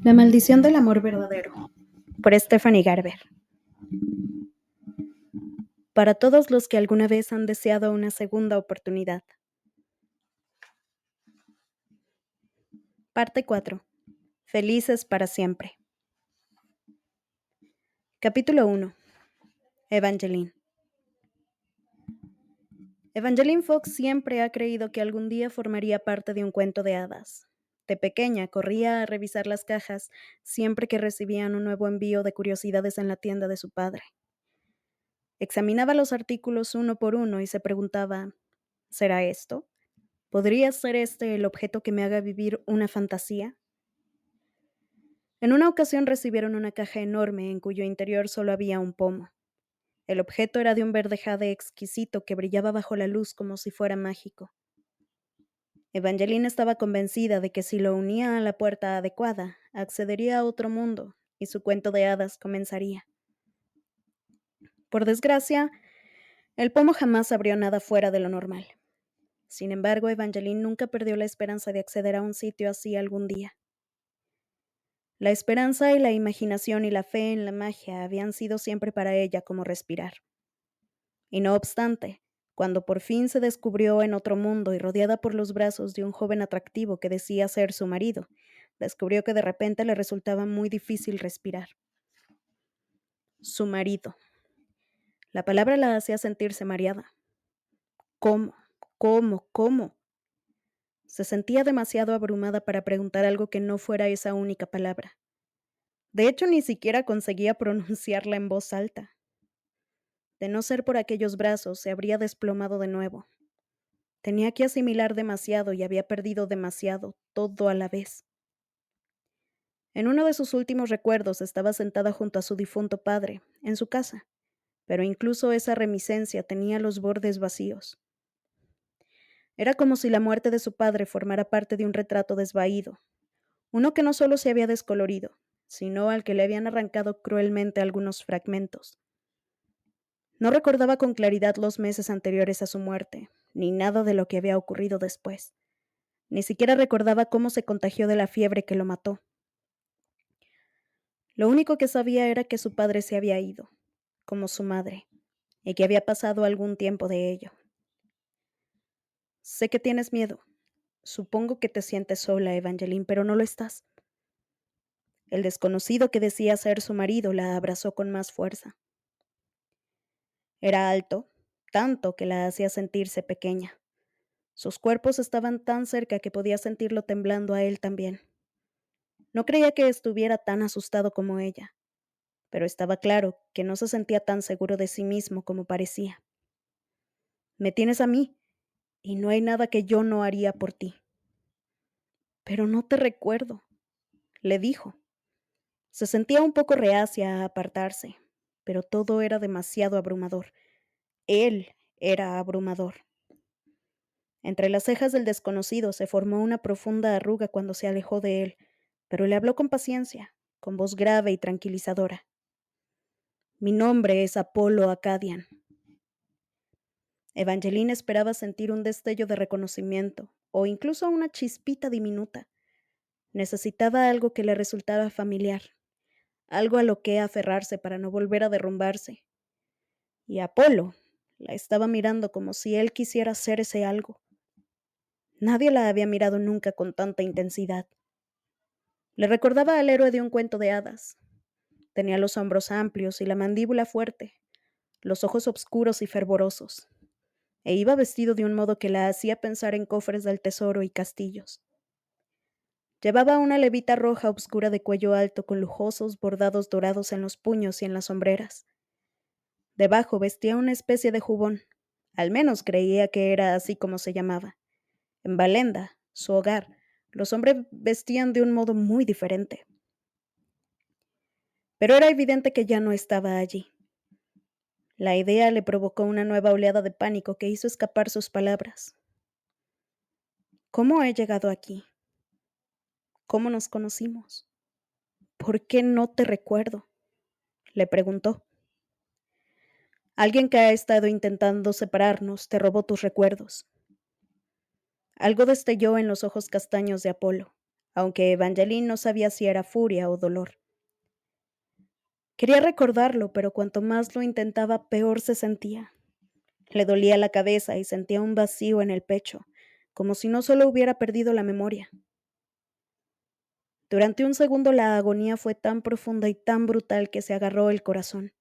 La maldición del amor verdadero, por Stephanie Garber. Para todos los que alguna vez han deseado una segunda oportunidad. Parte 4. Felices para siempre. Capítulo 1. Evangeline. Evangeline Fox siempre ha creído que algún día formaría parte de un cuento de hadas. De pequeña corría a revisar las cajas siempre que recibían un nuevo envío de curiosidades en la tienda de su padre. Examinaba los artículos uno por uno y se preguntaba, ¿será esto? ¿Podría ser este el objeto que me haga vivir una fantasía? En una ocasión recibieron una caja enorme en cuyo interior solo había un pomo. El objeto era de un verde jade exquisito que brillaba bajo la luz como si fuera mágico. Evangeline estaba convencida de que si lo unía a la puerta adecuada, accedería a otro mundo y su cuento de hadas comenzaría. Por desgracia, el pomo jamás abrió nada fuera de lo normal. Sin embargo, Evangeline nunca perdió la esperanza de acceder a un sitio así algún día. La esperanza y la imaginación y la fe en la magia habían sido siempre para ella como respirar. Y no obstante, cuando por fin se descubrió en otro mundo y rodeada por los brazos de un joven atractivo que decía ser su marido, descubrió que de repente le resultaba muy difícil respirar. Su marido. La palabra la hacía sentirse mareada. ¿Cómo? ¿Cómo? ¿Cómo? Se sentía demasiado abrumada para preguntar algo que no fuera esa única palabra. De hecho, ni siquiera conseguía pronunciarla en voz alta. De no ser por aquellos brazos, se habría desplomado de nuevo. Tenía que asimilar demasiado y había perdido demasiado, todo a la vez. En uno de sus últimos recuerdos estaba sentada junto a su difunto padre, en su casa, pero incluso esa reminiscencia tenía los bordes vacíos. Era como si la muerte de su padre formara parte de un retrato desvaído, uno que no solo se había descolorido, sino al que le habían arrancado cruelmente algunos fragmentos. No recordaba con claridad los meses anteriores a su muerte, ni nada de lo que había ocurrido después. Ni siquiera recordaba cómo se contagió de la fiebre que lo mató. Lo único que sabía era que su padre se había ido, como su madre, y que había pasado algún tiempo de ello. Sé que tienes miedo. Supongo que te sientes sola, Evangeline, pero no lo estás. El desconocido que decía ser su marido la abrazó con más fuerza. Era alto, tanto que la hacía sentirse pequeña. Sus cuerpos estaban tan cerca que podía sentirlo temblando a él también. No creía que estuviera tan asustado como ella, pero estaba claro que no se sentía tan seguro de sí mismo como parecía. Me tienes a mí, y no hay nada que yo no haría por ti. Pero no te recuerdo, le dijo. Se sentía un poco reacia a apartarse, pero todo era demasiado abrumador. Él era abrumador. Entre las cejas del desconocido se formó una profunda arruga cuando se alejó de él, pero le habló con paciencia, con voz grave y tranquilizadora. Mi nombre es Apolo Acadian. Evangeline esperaba sentir un destello de reconocimiento, o incluso una chispita diminuta. Necesitaba algo que le resultara familiar, algo a lo que aferrarse para no volver a derrumbarse. Y Apolo la estaba mirando como si él quisiera ser ese algo. Nadie la había mirado nunca con tanta intensidad. Le recordaba al héroe de un cuento de hadas. Tenía los hombros amplios y la mandíbula fuerte, los ojos oscuros y fervorosos, e iba vestido de un modo que la hacía pensar en cofres del tesoro y castillos. Llevaba una levita roja oscura de cuello alto con lujosos bordados dorados en los puños y en las sombreras. Debajo vestía una especie de jubón, al menos creía que era así como se llamaba. En Valenda, su hogar, los hombres vestían de un modo muy diferente. Pero era evidente que ya no estaba allí. La idea le provocó una nueva oleada de pánico que hizo escapar sus palabras. ¿Cómo he llegado aquí? ¿Cómo nos conocimos? ¿Por qué no te recuerdo?, le preguntó. Alguien que ha estado intentando separarnos te robó tus recuerdos. Algo destelló en los ojos castaños de Apolo, aunque Evangeline no sabía si era furia o dolor. Quería recordarlo, pero cuanto más lo intentaba, peor se sentía. Le dolía la cabeza y sentía un vacío en el pecho, como si no solo hubiera perdido la memoria. Durante un segundo la agonía fue tan profunda y tan brutal que se agarró el corazón,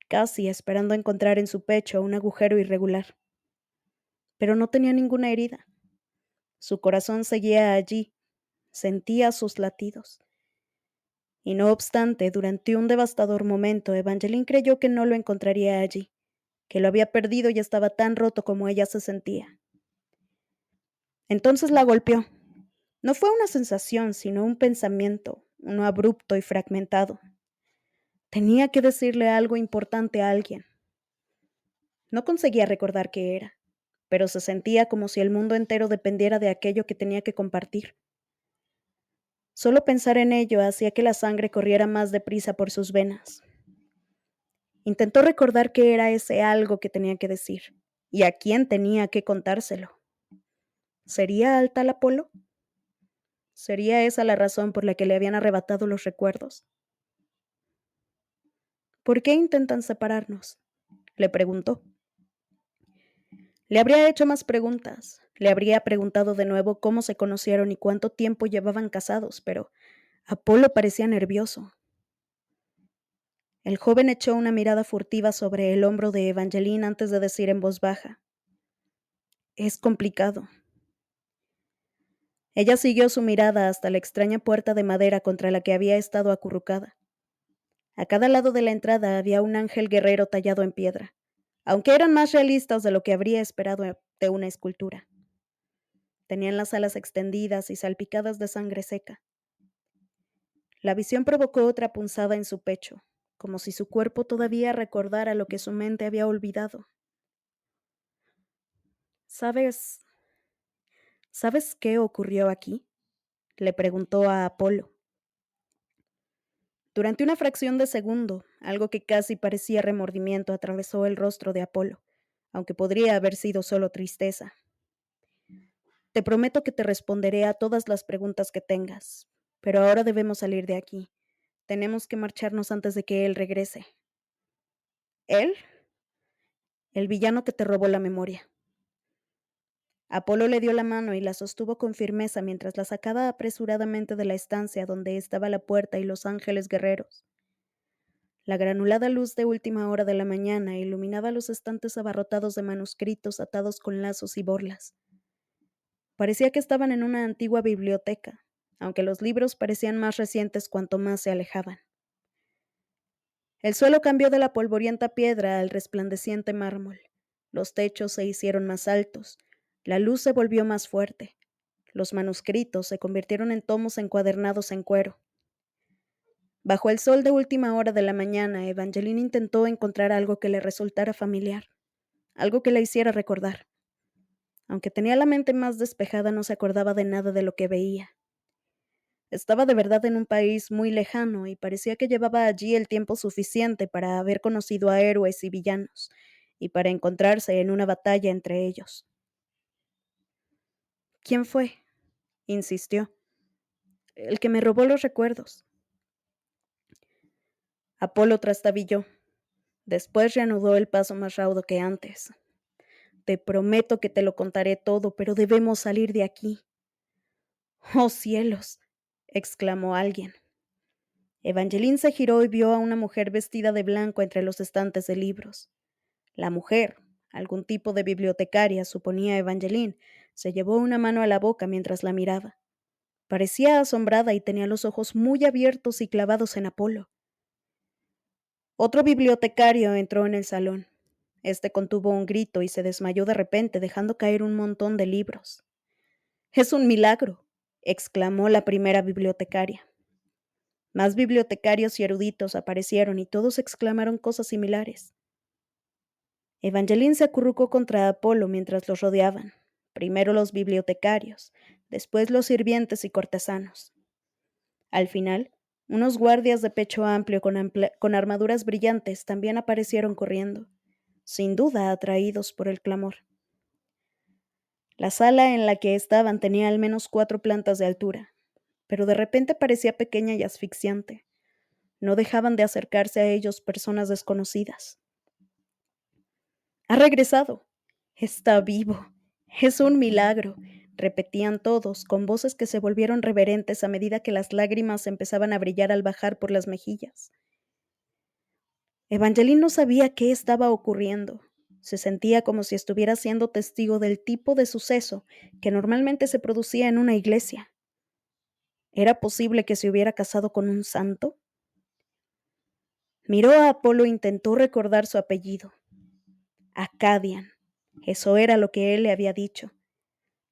casi esperando encontrar en su pecho un agujero irregular. Pero no tenía ninguna herida. Su corazón seguía allí, sentía sus latidos. Y no obstante, durante un devastador momento, Evangeline creyó que no lo encontraría allí, que lo había perdido y estaba tan roto como ella se sentía. Entonces la golpeó. No fue una sensación, sino un pensamiento, uno abrupto y fragmentado. Tenía que decirle algo importante a alguien. No conseguía recordar qué era, pero se sentía como si el mundo entero dependiera de aquello que tenía que compartir. Solo pensar en ello hacía que la sangre corriera más deprisa por sus venas. Intentó recordar qué era ese algo que tenía que decir, y a quién tenía que contárselo. ¿Sería al tal Apolo? ¿Sería esa la razón por la que le habían arrebatado los recuerdos? ¿Por qué intentan separarnos?, le preguntó. Le habría hecho más preguntas. Le habría preguntado de nuevo cómo se conocieron y cuánto tiempo llevaban casados, pero Apolo parecía nervioso. El joven echó una mirada furtiva sobre el hombro de Evangeline antes de decir en voz baja: «Es complicado». Ella siguió su mirada hasta la extraña puerta de madera contra la que había estado acurrucada. A cada lado de la entrada había un ángel guerrero tallado en piedra, aunque eran más realistas de lo que habría esperado de una escultura. Tenían las alas extendidas y salpicadas de sangre seca. La visión provocó otra punzada en su pecho, como si su cuerpo todavía recordara lo que su mente había olvidado. ¿Sabes? ¿Sabes qué ocurrió aquí?, le preguntó a Apolo. Durante una fracción de segundo, algo que casi parecía remordimiento atravesó el rostro de Apolo, aunque podría haber sido solo tristeza. Te prometo que te responderé a todas las preguntas que tengas, pero ahora debemos salir de aquí. Tenemos que marcharnos antes de que él regrese. ¿Él? El villano que te robó la memoria. Apolo le dio la mano y la sostuvo con firmeza mientras la sacaba apresuradamente de la estancia donde estaba la puerta y los ángeles guerreros. La granulada luz de última hora de la mañana iluminaba los estantes abarrotados de manuscritos atados con lazos y borlas. Parecía que estaban en una antigua biblioteca, aunque los libros parecían más recientes cuanto más se alejaban. El suelo cambió de la polvorienta piedra al resplandeciente mármol. Los techos se hicieron más altos, la luz se volvió más fuerte. Los manuscritos se convirtieron en tomos encuadernados en cuero. Bajo el sol de última hora de la mañana, Evangeline intentó encontrar algo que le resultara familiar, algo que la hiciera recordar. Aunque tenía la mente más despejada, no se acordaba de nada de lo que veía. Estaba de verdad en un país muy lejano y parecía que llevaba allí el tiempo suficiente para haber conocido a héroes y villanos, y para encontrarse en una batalla entre ellos. ¿Quién fue?, insistió. El que me robó los recuerdos. Apolo trastabilló. Después reanudó el paso más raudo que antes. Te prometo que te lo contaré todo, pero debemos salir de aquí. ¡Oh, cielos!, exclamó alguien. Evangeline se giró y vio a una mujer vestida de blanco entre los estantes de libros. La mujer, algún tipo de bibliotecaria, suponía Evangeline, se llevó una mano a la boca mientras la miraba. Parecía asombrada y tenía los ojos muy abiertos y clavados en Apolo. Otro bibliotecario entró en el salón. Este contuvo un grito y se desmayó de repente, dejando caer un montón de libros. «¡Es un milagro!», exclamó la primera bibliotecaria. Más bibliotecarios y eruditos aparecieron y todos exclamaron cosas similares. Evangeline se acurrucó contra Apolo mientras los rodeaban. Primero los bibliotecarios, después los sirvientes y cortesanos. Al final, unos guardias de pecho amplio con armaduras brillantes también aparecieron corriendo, sin duda atraídos por el clamor. La sala en la que estaban tenía al menos 4 plantas de altura. pero de repente parecía pequeña y asfixiante. No dejaban de acercarse a ellos personas desconocidas. Ha regresado. Está vivo. Es un milagro, repetían todos, con voces que se volvieron reverentes a medida que las lágrimas empezaban a brillar al bajar por las mejillas. Evangeline no sabía qué estaba ocurriendo. Se sentía como si estuviera siendo testigo del tipo de suceso que normalmente se producía en una iglesia. ¿Era posible que se hubiera casado con un santo? Miró a Apolo e intentó recordar su apellido. Acadian. Eso era lo que él le había dicho.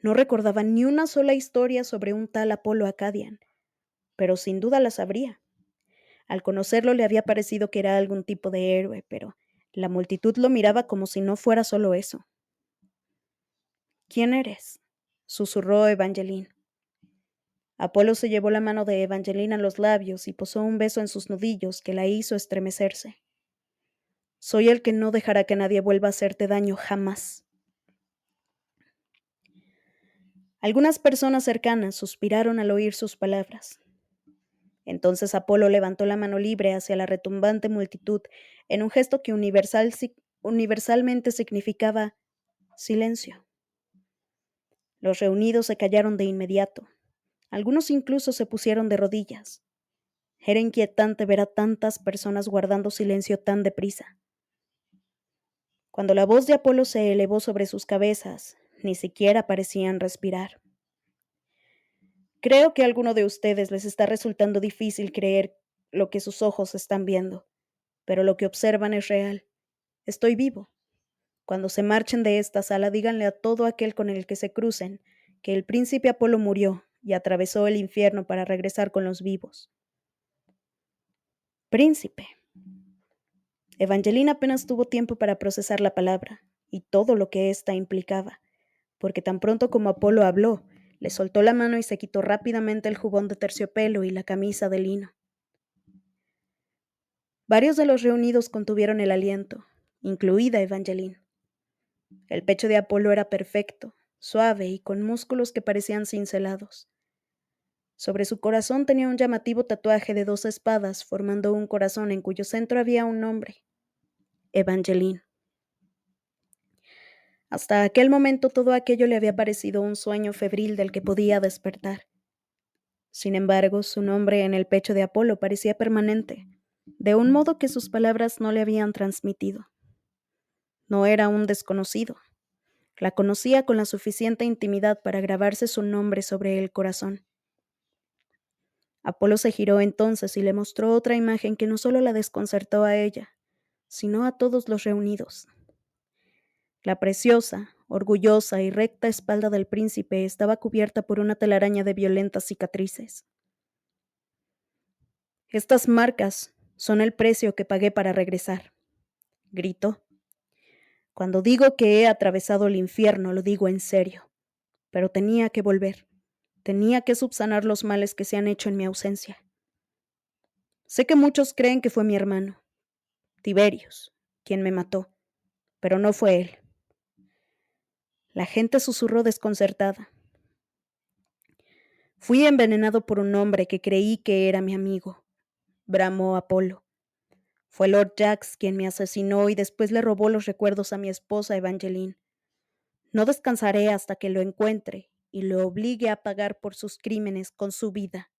No recordaba ni una sola historia sobre un tal Apolo Acadian, pero sin duda la sabría. Al conocerlo le había parecido que era algún tipo de héroe, pero la multitud lo miraba como si no fuera solo eso. ¿Quién eres?, susurró Evangeline. Apolo se llevó la mano de Evangeline a los labios y posó un beso en sus nudillos que la hizo estremecerse. Soy el que no dejará que nadie vuelva a hacerte daño jamás. Algunas personas cercanas suspiraron al oír sus palabras. Entonces Apolo levantó la mano libre hacia la retumbante multitud en un gesto que universalmente significaba silencio. Los reunidos se callaron de inmediato. Algunos incluso se pusieron de rodillas. Era inquietante ver a tantas personas guardando silencio tan deprisa. Cuando la voz de Apolo se elevó sobre sus cabezas, ni siquiera parecían respirar. Creo que a alguno de ustedes les está resultando difícil creer lo que sus ojos están viendo, pero lo que observan es real. Estoy vivo. Cuando se marchen de esta sala, díganle a todo aquel con el que se crucen que el príncipe Apolo murió y atravesó el infierno para regresar con los vivos. Príncipe. Evangelina apenas tuvo tiempo para procesar la palabra y todo lo que ésta implicaba, porque tan pronto como Apolo habló, le soltó la mano y se quitó rápidamente el jubón de terciopelo y la camisa de lino. Varios de los reunidos contuvieron el aliento, incluida Evangeline. El pecho de Apolo era perfecto, suave y con músculos que parecían cincelados. Sobre su corazón tenía un llamativo tatuaje de 2 espadas formando un corazón en cuyo centro había un nombre: Evangeline. Hasta aquel momento todo aquello le había parecido un sueño febril del que podía despertar. Sin embargo, su nombre en el pecho de Apolo parecía permanente, de un modo que sus palabras no le habían transmitido. No era un desconocido. La conocía con la suficiente intimidad para grabarse su nombre sobre el corazón. Apolo se giró entonces y le mostró otra imagen que no solo la desconcertó a ella, sino a todos los reunidos. La preciosa, orgullosa y recta espalda del príncipe estaba cubierta por una telaraña de violentas cicatrices. Estas marcas son el precio que pagué para regresar, gritó. Cuando digo que he atravesado el infierno, lo digo en serio, pero tenía que volver. Tenía que subsanar los males que se han hecho en mi ausencia. Sé que muchos creen que fue mi hermano, Tiberius, quien me mató, pero no fue él. La gente susurró desconcertada. Fui envenenado por un hombre que creí que era mi amigo, bramó Apolo. Fue Lord Jax quien me asesinó y después le robó los recuerdos a mi esposa Evangeline. No descansaré hasta que lo encuentre y lo obligue a pagar por sus crímenes con su vida.